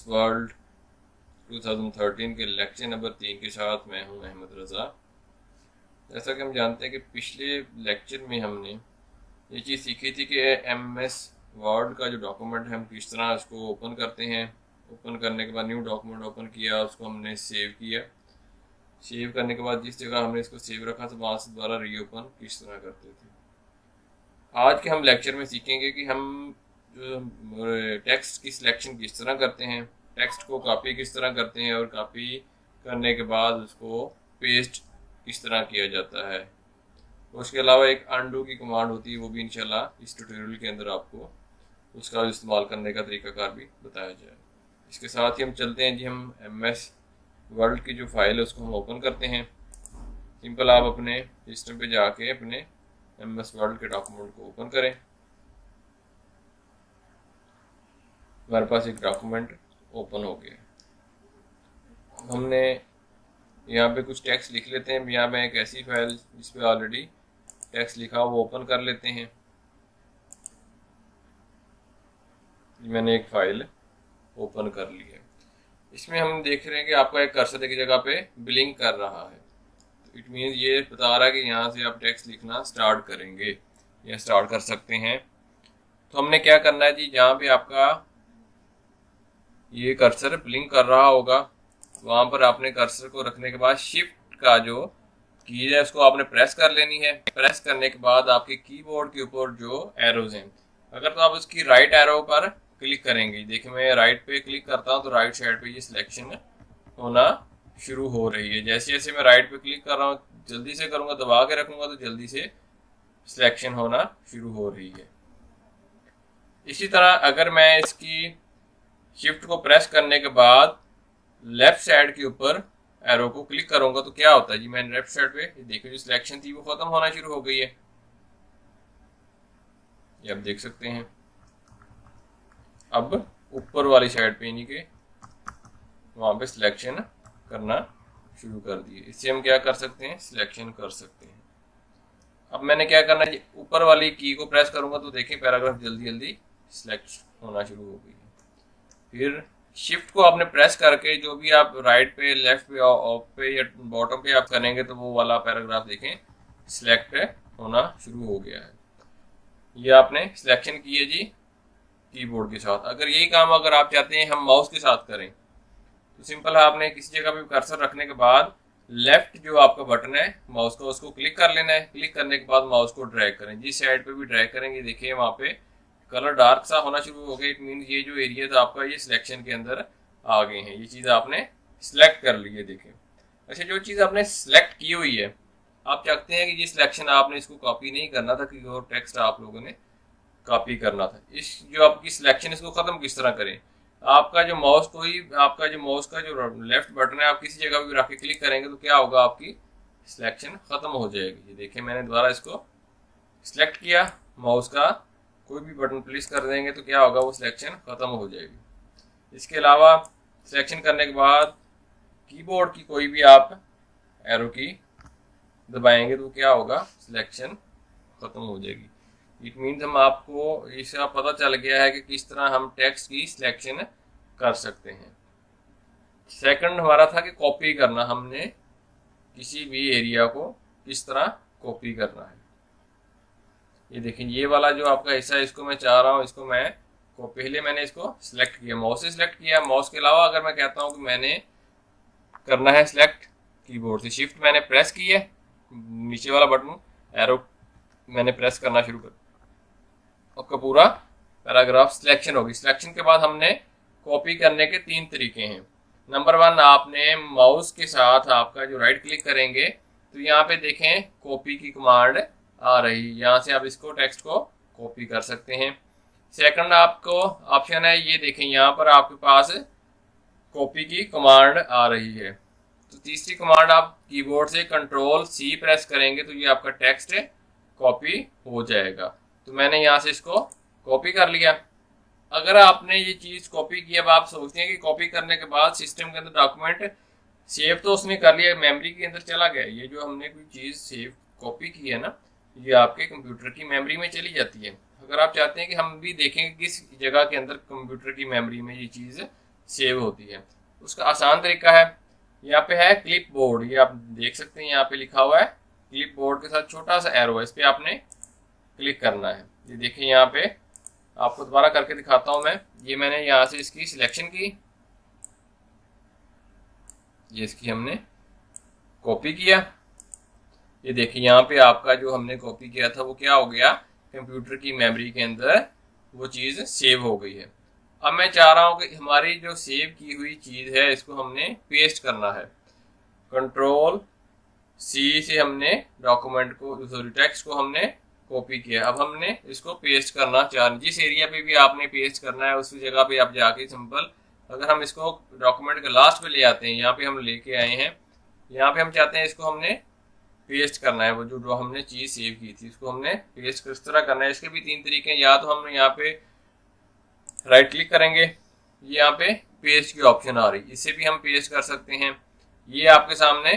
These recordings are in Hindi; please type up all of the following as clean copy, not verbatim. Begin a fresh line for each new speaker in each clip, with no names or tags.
वर्ल्ड 2013 के लेक्चर नंबर 3 के साथ मैं हूं अहमद रज़ा। जैसा कि हम जानते हैं कि पिछले लेक्चर में हमने ये चीज़ सीखी थी कि MS वर्ड का जो डॉक्यूमेंट है हम किस तरह उसको ओपन करते हैं। ओपन करने के बाद न्यू डॉक्यूमेंट ओपन किया, उसको हमने सेव किया। सेव करने के बाद जिस जगह हमने इसको सेव रखा था वहाँ से दोबारा रीओपन किस तरह करते थे। आज के हम लेक्चर में सीखेंगे कि हम जो टेक्स्ट की सिलेक्शन किस तरह करते हैं, टेक्स्ट को कॉपी किस तरह करते हैं और कॉपी करने के बाद उसको पेस्ट किस तरह किया जाता है। उसके अलावा एक अनडू की कमांड होती है, वो भी इंशाल्लाह इस ट्यूटोरियल के अंदर आपको उसका इस्तेमाल करने का तरीकाकार भी बताया जाए। इसके साथ ही हम चलते हैं जी, हम MS वर्ड की जो फाइल है उसको हम ओपन करते हैं। सिंपल आप अपने सिस्टम पे जाके अपने MS वर्ड के डॉक्यूमेंट को ओपन करें। हमारे पास एक डॉक्यूमेंट ओपन हो गया। हमने यहाँ पे कुछ टेक्स्ट लिख लेते हैं। यहाँ पे एक ऐसी फाइल जिस पे ऑलरेडी टेक्स्ट लिखा वो ओपन कर लेते हैं। मैंने एक फाइल ओपन कर ली है। इसमें हम देख रहे हैं कि आपका एक कर्सर एक जगह पे ब्लिंक कर रहा है, तो इट मीन्स ये बता रहा है कि यहाँ से आप टेक्स्ट लिखना स्टार्ट करेंगे या स्टार्ट कर सकते हैं। तो हमने क्या करना है जी, जहाँ पे आपका ये कर्सर ब्लिंक कर रहा होगा वहाँ पर आपने कर्सर को रखने के बाद शिफ्ट का जो की है उसको आपने प्रेस कर लेनी है। प्रेस करने के बाद आपके कीबोर्ड के ऊपर जो एरोज हैं, अगर तो आप उसकी राइट एरो पर क्लिक करेंगे, देखिए मैं राइट पे क्लिक करता हूँ तो राइट साइड पे ये सिलेक्शन होना शुरू हो रही है। जैसे जैसे मैं राइट पे क्लिक कर रहा हूँ, जल्दी से करूँगा, दबा के रखूँगा तो जल्दी से सिलेक्शन होना शुरू हो रही है। इसी तरह अगर मैं इसकी शिफ्ट को प्रेस करने के बाद लेफ्ट साइड के ऊपर एरो को क्लिक करूंगा तो क्या होता है जी, मैंने लेफ्ट साइड पे देखिए जो सिलेक्शन थी वो खत्म होना शुरू हो गई है, ये आप देख सकते हैं। अब ऊपर वाली साइड पे यानी कि वहां पे सिलेक्शन करना शुरू कर दिए। इससे हम क्या कर सकते हैं, सिलेक्शन कर सकते हैं। अब मैंने क्या करना है, ऊपर वाली की को प्रेस करूंगा तो देखिए पैराग्राफ जल्दी जल्दी सिलेक्ट होना शुरू हो गई है। फिर शिफ्ट को आपने प्रेस करके जो भी आप राइट पे, लेफ्ट पे, ऑफ पे या बॉटम पे आप करेंगे तो वो वाला पैराग्राफ देखें सिलेक्ट होना शुरू हो गया है। ये आपने सिलेक्शन की है जी कीबोर्ड के साथ। अगर यही काम अगर आप चाहते हैं हम माउस के साथ करें तो सिंपल है, आपने किसी जगह पे कर्सर रखने के बाद लेफ्ट जो आपका बटन है माउस का उसको क्लिक कर लेना है। क्लिक करने के बाद माउस को ड्रैग करें, जिस साइड पे भी ड्रैग करेंगे देखिए वहाँ पे कलर डार्क सा होना शुरू हो गया। इट मीन ये जो एरिया था आपका ये सिलेक्शन के अंदर आ गए हैं, ये चीज़ आपने सिलेक्ट कर ली है। देखिए अच्छा, जो चीज़ आपने सिलेक्ट की हुई है, आप चाहते हैं कि ये सिलेक्शन आपने इसको कॉपी नहीं करना था, कि और टेक्स्ट आप लोगों ने कॉपी करना था। इस जो आपकी सिलेक्शन इसको ख़त्म किस तरह करें, आपका जो माउस को ही, आपका जो माउस का जो लेफ्ट बटन है आप किसी जगह भी रख के क्लिक करेंगे तो क्या होगा, आपकी सिलेक्शन ख़त्म हो जाएगी। ये देखिए मैंने दोबारा इसको सिलेक्ट किया, माउस का कोई भी बटन प्रेस कर देंगे तो क्या होगा, वो सिलेक्शन खत्म हो जाएगी। इसके अलावा सिलेक्शन करने के बाद कीबोर्ड की कोई भी आप एरो की दबाएंगे तो क्या होगा, सिलेक्शन खत्म हो जाएगी। इट मीन्स हम आपको इसका पता चल गया है कि किस तरह हम टेक्स्ट की सिलेक्शन कर सकते हैं। सेकंड हमारा था कि कॉपी करना, हमने किसी भी एरिया को किस तरह कॉपी करना है। ये देखिए ये वाला जो आपका हिस्सा है इसको मैं चाह रहा हूँ, इसको मैं को पहले मैंने इसको सिलेक्ट किया, माउस से सिलेक्ट किया। माउस के अलावा अगर मैं कहता हूँ कि मैंने करना है सिलेक्ट कीबोर्ड से, शिफ्ट मैंने प्रेस की है, नीचे वाला बटन एरो मैंने प्रेस करना शुरू कर, आपका पूरा पैराग्राफ सिलेक्शन होगी। सिलेक्शन के बाद हमने कॉपी करने के 3 तरीके हैं। नंबर 1, आपने माउस के साथ आपका जो राइट क्लिक करेंगे तो यहाँ पे देखें कॉपी की कमांड आ रही, यहाँ से आप इसको टेक्स्ट को कॉपी कर सकते हैं। सेकंड आपको ऑप्शन है, ये देखें यहाँ पर आपके पास कॉपी की कमांड आ रही है। तो तीसरी कमांड आप कीबोर्ड से Ctrl+C प्रेस करेंगे तो ये आपका टेक्स्ट कॉपी हो जाएगा। तो मैंने यहाँ से इसको कॉपी कर लिया। अगर आपने ये चीज़ कॉपी की, अब आप सोचते हैं कि कॉपी करने के बाद सिस्टम के अंदर डॉक्यूमेंट सेव तो उसने कर लिया, मेमोरी के अंदर चला गया। ये जो हमने कोई चीज़ सेव कॉपी की है ना, ये आपके कंप्यूटर की मेमोरी में चली जाती है। अगर आप चाहते हैं कि हम भी देखें किस जगह के अंदर कंप्यूटर की मेमोरी में ये चीज़ सेव होती है। उसका आसान तरीका है, यहाँ पे है क्लिप बोर्ड, ये आप देख सकते हैं यहाँ पे लिखा हुआ है क्लिप बोर्ड के साथ छोटा सा एरो है, इस पर आपने क्लिक करना है। ये देखिए यहाँ पे आपको दोबारा करके दिखाता हूँ मैं। ये मैंने यहाँ से इसकी सिलेक्शन की, ये इसकी हमने कॉपी किया। ये देखिए यहाँ पे आपका जो हमने कॉपी किया था वो क्या हो गया, कंप्यूटर की मेमोरी के अंदर वो चीज़ सेव हो गई है। अब मैं चाह रहा हूँ कि हमारी जो सेव की हुई चीज़ है इसको हमने पेस्ट करना है। कंट्रोल सी से हमने डॉक्यूमेंट को, सॉरी टेक्स्ट को हमने कॉपी किया। अब हमने इसको पेस्ट करना चाह रहे हैं, जिस एरिया पे भी आपने पेस्ट करना है उस जगह पे आप जाके सिंपल, अगर हम इसको डॉक्यूमेंट के लास्ट पे ले आते हैं, यहाँ पे हम लेके आए हैं, यहाँ पे हम चाहते हैं इसको हमने पेस्ट करना है, वो जो हमने चीज़ सेव की थी उसको हमने पेस्ट किस तरह करना है। इसके भी तीन तरीके हैं, या तो हम यहाँ पे राइट क्लिक करेंगे, ये यहाँ पे पेस्ट की ऑप्शन आ रही, इससे भी हम पेस्ट कर सकते हैं। ये आपके सामने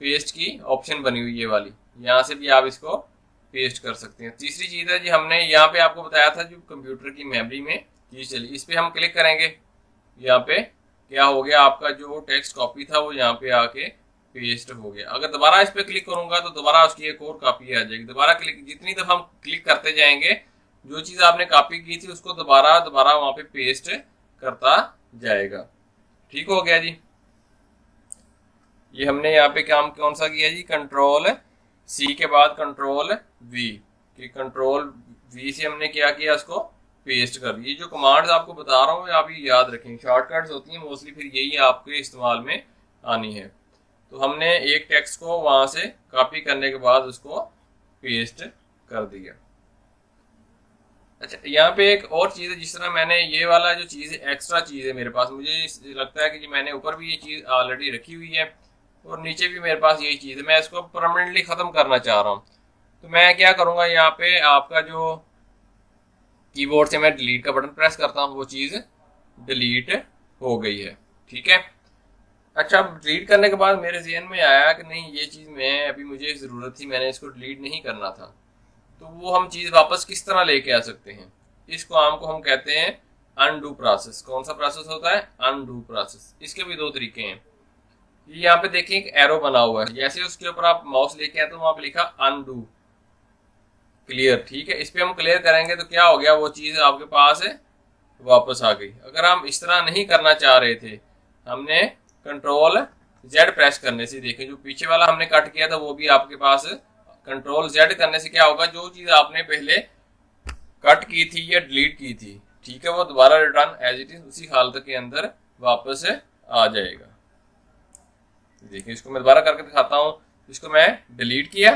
पेस्ट की ऑप्शन बनी हुई ये वाली, यहाँ से भी आप इसको पेस्ट कर सकते हैं। तीसरी चीज़ है जी, हमने यहाँ पे आपको बताया था जो कंप्यूटर की मेमोरी में चीज़ चली, इस पर हम क्लिक करेंगे, यहाँ पे क्या हो गया, आपका जो टेक्स्ट कॉपी था वो यहाँ पे आके पेस्ट हो गया। अगर दोबारा इस पर क्लिक करूंगा तो दोबारा उसकी एक और कॉपी आ जाएगी। दोबारा क्लिक, जितनी दफा हम क्लिक करते जाएंगे जो चीज़ आपने कॉपी की थी उसको दोबारा दोबारा वहाँ पे पेस्ट करता जाएगा। ठीक हो गया जी। ये हमने यहाँ पे काम कौन सा किया जी, कंट्रोल सी के बाद कंट्रोल वी, कि कंट्रोल वी से हमने क्या किया, उसको पेस्ट कर। ये जो कमांड्स आपको बता रहा हूँ आप ये याद रखें, शॉर्टकट्स होती हैं मोस्टली, फिर यही आपके इस्तेमाल में आनी है। तो हमने एक टेक्स्ट को वहां से कॉपी करने के बाद उसको पेस्ट कर दिया। अच्छा, यहाँ पे एक और चीज़ है, जिस तरह मैंने ये वाला जो चीज़ है, एक्स्ट्रा चीज़ है मेरे पास, मुझे लगता है कि मैंने ऊपर भी ये चीज़ ऑलरेडी रखी हुई है और नीचे भी मेरे पास यही चीज़ है, मैं इसको परमानेंटली ख़त्म करना चाह रहा हूँ। तो मैं क्या करूँगा, यहाँ पे आपका जो कीबोर्ड से मैं डिलीट का बटन प्रेस करता हूँ, वो चीज़ डिलीट हो गई है। ठीक है। अच्छा, डिलीट करने के बाद मेरे ज़हन में आया कि नहीं, ये चीज़ मैं अभी मुझे ज़रूरत थी, मैंने इसको डिलीट नहीं करना था। तो वो हम चीज़ वापस किस तरह लेके आ सकते हैं, इस काम को हम कहते हैं अनडू प्रोसेस। कौन सा प्रोसेस होता है, अनडू प्रोसेस। इसके भी दो तरीके हैं। ये यहाँ पे देखिए एक एरो बना हुआ है, जैसे उसके ऊपर आप माउस लेके आए तो वहाँ पे लिखा अनडू क्लियर। ठीक है, इस पर हम क्लियर करेंगे तो क्या हो गया, वो चीज़ आपके पास वापस आ गई। अगर हम इस तरह नहीं करना चाह रहे थे, हमने कंट्रोल जेड प्रेस करने से, देखिए जो पीछे वाला हमने कट किया था वो भी आपके पास, कंट्रोल जेड करने से क्या होगा, जो चीज़ आपने पहले कट की थी या डिलीट की थी, ठीक है, वो दोबारा रिटर्न एज इट इज उसी हालत के अंदर वापस आ जाएगा। देखिए इसको मैं दोबारा करके दिखाता हूँ। इसको मैं डिलीट किया,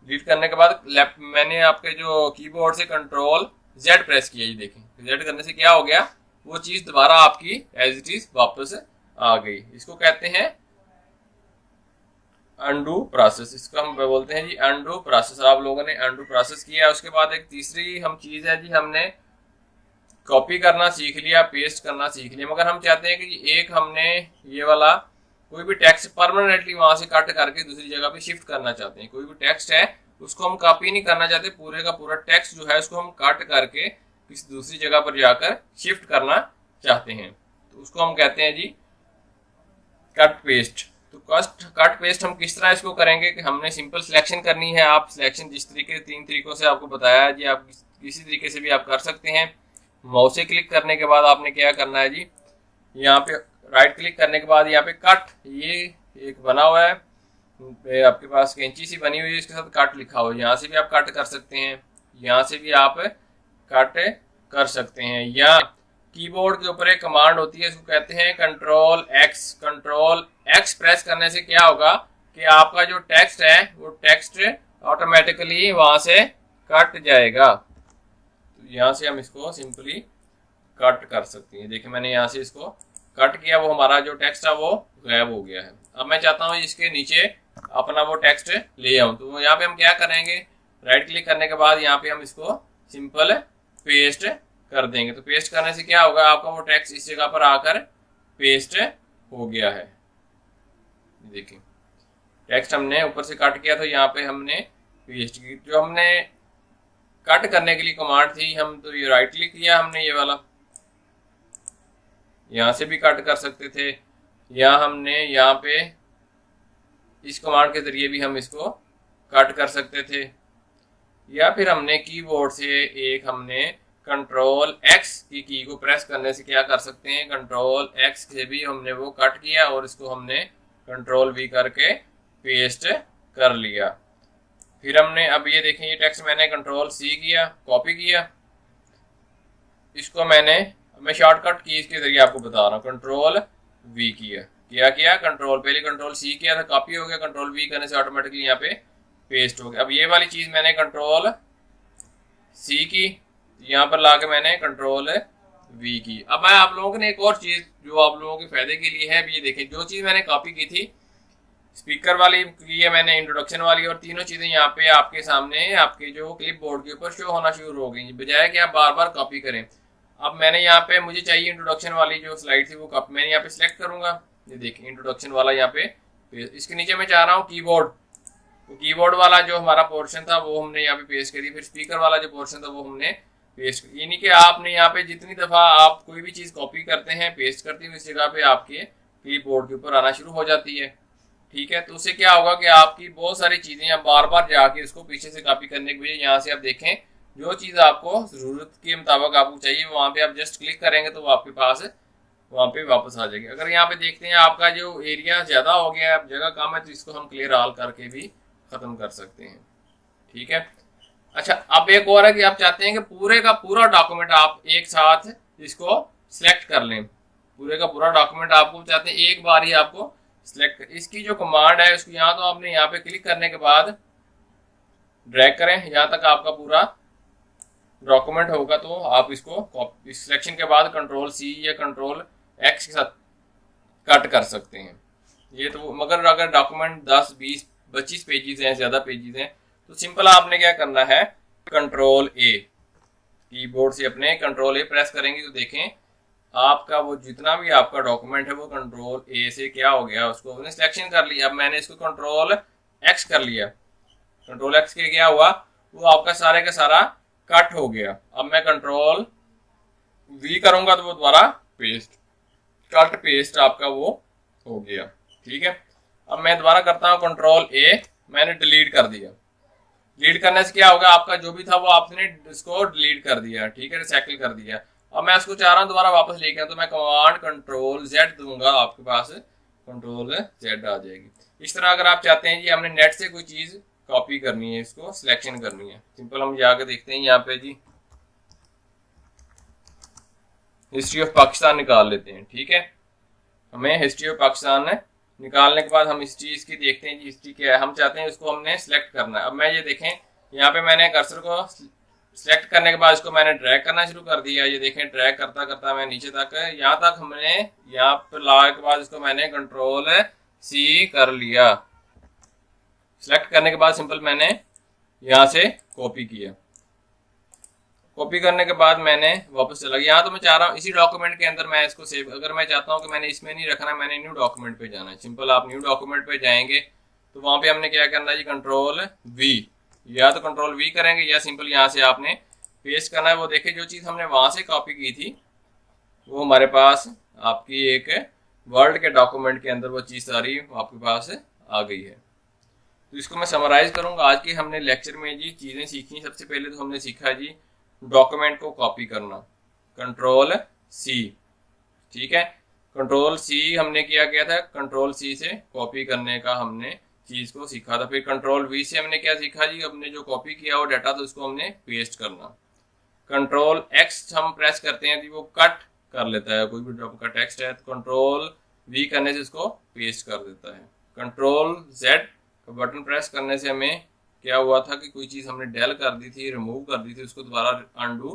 डिलीट करने के बाद लेफ्ट मैंने आपके जो कीबोर्ड से कंट्रोल जेड प्रेस किया, ये देखें जेड करने से क्या हो गया, वो चीज़ दोबारा आपकी एज इट इज वापस आ गई। इसको कहते हैं अनडू प्रोसेस, इसको हम बोलते हैं जी अनडू प्रोसेस। आप लोगों ने अनडू प्रोसेस किया। उसके बाद एक तीसरी हम चीज़ है जी, हमने कॉपी करना सीख लिया, पेस्ट करना सीख लिया, मगर हम चाहते हैं कि एक हमने ये वाला कोई भी टेक्स्ट परमानेंटली वहां से कट करके दूसरी जगह पे शिफ्ट करना चाहते हैं। कोई भी टेक्स्ट है उसको हम कॉपी नहीं करना चाहते, पूरे का पूरा टेक्स्ट जो है उसको हम कट करके किसी दूसरी जगह पर जाकर शिफ्ट करना चाहते हैं, तो उसको हम कहते हैं जी कट पेस्ट। तो कट पेस्ट हम किस तरह इसको करेंगे कि हमने सिंपल सिलेक्शन करनी है। आप सिलेक्शन जिस तरीके, तीन तरीकों से आपको बताया है जी, आप किसी तरीके से भी आप कर सकते हैं। माउस से क्लिक करने के बाद आपने क्या करना है जी, यहाँ पे राइट क्लिक करने के बाद यहाँ पे कट, ये एक बना हुआ है आपके पास कैंची सी बनी हुई है, इसके साथ कट लिखा हुआ है, यहाँ से भी आप कट कर सकते हैं, यहाँ से भी आप कट कर सकते हैं। या कीबोर्ड के ऊपर एक कमांड होती है, इसको कहते हैं control x. Control x press करने से क्या होगा कि आपका जो टेक्स्ट है वो टेक्स्ट ऑटोमेटिकली वहां से कट जाएगा। तो यहाँ से हम इसको सिंपली कट कर सकते हैं। देखिए मैंने यहाँ से इसको कट किया, वो हमारा जो टेक्स्ट है वो गायब हो गया है। अब मैं चाहता हूँ इसके नीचे अपना वो टेक्स्ट ले आऊँ, तो यहाँ पे हम क्या करेंगे, राइट क्लिक करने के बाद यहाँ पे हम इसको सिंपल पेस्ट कर देंगे। तो पेस्ट करने से क्या होगा, आपका वो टेक्स्ट इस जगह पर आकर पेस्ट हो गया है। देखिए टेक्स्ट हमने ऊपर से कट किया, तो यहाँ पे हमने पेस्ट की। जो हमने कट करने के लिए कमांड थी, हम तो ये राइट क्लिक किया हमने ये वाला, यहाँ से भी कट कर सकते थे, या हमने यहाँ पे इस कमांड के जरिए भी हम इसको कट कर सकते थे, या फिर हमने कीबोर्ड से एक हमने कंट्रोल एक्स की को प्रेस करने से क्या कर सकते हैं, कंट्रोल एक्स से भी हमने वो कट किया और इसको हमने कंट्रोल वी करके पेस्ट कर लिया। फिर हमने अब ये देखें, ये टेक्स्ट मैंने कंट्रोल सी किया, कॉपी किया, इसको मैं शॉर्टकट कीज के जरिए आपको बता रहा हूँ, कंट्रोल वी किया, क्या कंट्रोल, पहले कंट्रोल सी किया था, कॉपी हो गया, कंट्रोल वी करने से ऑटोमेटिकली यहाँ पे पेस्ट हो गया। अब ये वाली चीज मैंने कंट्रोल सी की, यहाँ पर लाके मैंने कंट्रोल वी की। अब मैं आप लोगों ने एक और चीज जो आप लोगों के फायदे के लिए है, ये देखें, जो चीज मैंने कॉपी की थी स्पीकर वाली की है मैंने, इंट्रोडक्शन वाली, और तीनों चीजें यहाँ पे आपके सामने आपके जो क्लिप बोर्ड के ऊपर शो होना शुरू हो गई, बजाय कि आप बार बार कॉपी करें। अब मैंने यहाँ पे, मुझे चाहिए इंट्रोडक्शन वाली जो स्लाइड थी वो कॉपी, मैंने यहाँ पे सिलेक्ट करूंगा, ये देखिए इंट्रोडक्शन वाला यहाँ पे, इसके नीचे मैं चाह रहा हूँ कीबोर्ड, तो कीबोर्ड वाला जो हमारा पोर्शन था वो हमने यहाँ पे पेस्ट करी, फिर स्पीकर वाला जो पोर्शन था वो हमने पेस्ट, यानी कि आपने यहाँ पे जितनी दफा आप कोई भी चीज कॉपी करते हैं, पेस्ट करते हैं, उस जगह पे आपके क्लिपबोर्ड के ऊपर आना शुरू हो जाती है। ठीक है, तो उससे क्या होगा कि आपकी बहुत सारी चीजें आप बार बार जाके उसको पीछे से कॉपी करने के बजाय यहाँ से आप देखें जो चीज आपको जरूरत के मुताबिक आपको चाहिए वहां पे आप जस्ट क्लिक करेंगे तो वो आपके पास वहां पे वापस आ जाएगी। अगर यहाँ पे देखते हैं आपका जो एरिया ज्यादा हो गया है, जगह कम है, तो इसको हम क्लियर ऑल करके भी खत्म कर सकते हैं। ठीक है, अच्छा अब एक और है कि आप चाहते हैं कि पूरे का पूरा डॉक्यूमेंट आप एक साथ इसको सिलेक्ट कर लें, पूरे का पूरा डॉक्यूमेंट आपको चाहते हैं एक बार ही आपको सिलेक्ट, इसकी जो कमांड है उसको यहाँ तो आपने यहाँ पे क्लिक करने के बाद ड्रैग करें, यहाँ तक आपका पूरा डॉक्यूमेंट होगा, तो आप इसको सिलेक्शन के बाद कंट्रोल सी या कंट्रोल एक्स के साथ कट कर सकते हैं। ये तो मगर अगर डॉक्यूमेंट 10, 20, 25 पेजेस हैं, ज्यादा पेजेस हैं, तो सिंपल आपने क्या करना है, कंट्रोल ए, कीबोर्ड से अपने कंट्रोल ए प्रेस करेंगे तो देखें आपका वो जितना भी आपका डॉक्यूमेंट है वो कंट्रोल ए से क्या हो गया, उसको हमने सिलेक्शन कर लिया। अब मैंने इसको कंट्रोल एक्स कर लिया, कंट्रोल एक्स के क्या हुआ, वो आपका सारे का सारा कट हो गया। अब मैं कंट्रोल वी करूंगा तो वो दोबारा पेस्ट, कट पेस्ट आपका वो हो गया। ठीक है, अब मैं दोबारा करता हूँ कंट्रोल ए, मैंने डिलीट कर दिया, डिलीट करने से क्या होगा, आपका जो भी था वो आपने इसको डिलीट कर दिया। ठीक है, रिसाइकिल कर दिया। अब मैं इसको चाह रहा हूँ दोबारा वापस लेके, तो मैं कमांड कंट्रोल जेड दूंगा, आपके पास कंट्रोल जेड आ जाएगी। इस तरह अगर आप चाहते हैं जी हमने नेट से कोई चीज कॉपी करनी है, इसको सिलेक्शन करनी है, सिंपल हम जाके देखते हैं यहाँ पे जी हिस्ट्री ऑफ पाकिस्तान निकाल लेते हैं। ठीक है, हमें हिस्ट्री ऑफ पाकिस्तान निकालने के बाद हम इस चीज की देखते हैं जी हिस्ट्री क्या है, हम चाहते हैं इसको हमने सिलेक्ट करना है। अब मैं ये देखें यहाँ पे मैंने कर्सर को सिलेक्ट करने के बाद इसको मैंने ड्रैग करना शुरू कर दिया, ये देखें ड्रैग करता करता मैं नीचे तक, यहाँ तक हमने यहाँ पर लाने के बाद इसको मैंने कंट्रोल सी कर लिया, सिलेक्ट करने के बाद सिंपल मैंने यहाँ से कॉपी किया, कॉपी करने के बाद मैंने वापस चला गया। यहाँ तो मैं चाह रहा हूँ इसी डॉक्यूमेंट के अंदर मैं इसको सेव, अगर मैं चाहता हूँ कि मैंने इसमें नहीं रखना, मैंने न्यू डॉक्यूमेंट पे जाना है, सिंपल आप न्यू डॉक्यूमेंट पे जाएंगे तो वहां पे हमने क्या करना है जी, कंट्रोल वी, या तो कंट्रोल वी करेंगे या सिंपल यहाँ से आपने पेस्ट करना है। वो देखिए जो चीज हमने वहां से कॉपी की थी वो हमारे पास आपकी एक वर्ड के डॉक्यूमेंट के अंदर वो चीज सारी आपके पास आ गई है। तो इसको मैं समराइज करूंगा, आज के हमने लेक्चर में जी चीजें सीखी। सबसे पहले तो हमने सीखा जी डॉक्यूमेंट को कॉपी करना, कंट्रोल सी। ठीक है, कंट्रोल सी हमने किया था, कंट्रोल सी से कॉपी करने का हमने चीज को सीखा था। फिर कंट्रोल वी से हमने क्या सीखा जी, हमने जो कॉपी किया वो डाटा तो उसको हमने पेस्ट करना। कंट्रोल एक्स हम प्रेस करते हैं जी वो कट कर लेता है, कोई भी आपका टेक्स्ट है तो कंट्रोल वी करने से उसको पेस्ट कर देता है। कंट्रोल जेड का बटन प्रेस करने से हमें क्या हुआ था कि कोई चीज हमने डेल कर दी थी, रिमूव कर दी थी, उसको दोबारा अनडू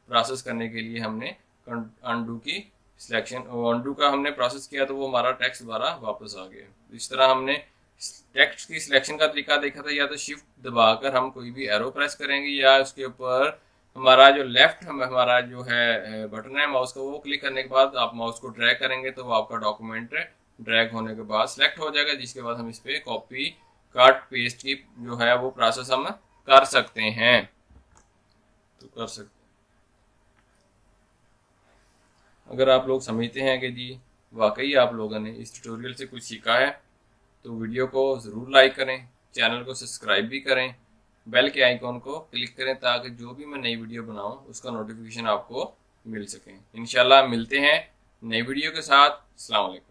प्रोसेस करने के लिए हमने अनडू की सिलेक्शन, अनडू का हमने प्रोसेस किया तो वो हमारा टेक्स्ट दोबारा वापस आ गया। इस तरह हमने टेक्स्ट की सिलेक्शन का तरीका देखा था, या तो शिफ्ट दबाकर हम कोई भी एरो प्रेस करेंगे या उसके ऊपर हमारा जो लेफ्ट हमारा जो है बटन है माउस का, वो क्लिक करने के बाद आप माउस को ड्रैग करेंगे तो वो आपका डॉक्यूमेंट ड्रैग होने के बाद सिलेक्ट हो जाएगा, जिसके बाद हम इस पर कॉपी कट पेस्ट की जो है वो प्रोसेस हम कर सकते हैं, तो कर सकते हैं। अगर आप लोग समझते हैं कि जी वाकई आप लोगों ने इस ट्यूटोरियल से कुछ सीखा है तो वीडियो को ज़रूर लाइक करें, चैनल को सब्सक्राइब भी करें, बेल के आइकॉन को क्लिक करें ताकि जो भी मैं नई वीडियो बनाऊं उसका नोटिफिकेशन आपको मिल सके। इंशाल्लाह मिलते हैं नई वीडियो के साथ। अस्सलाम वालेकुम।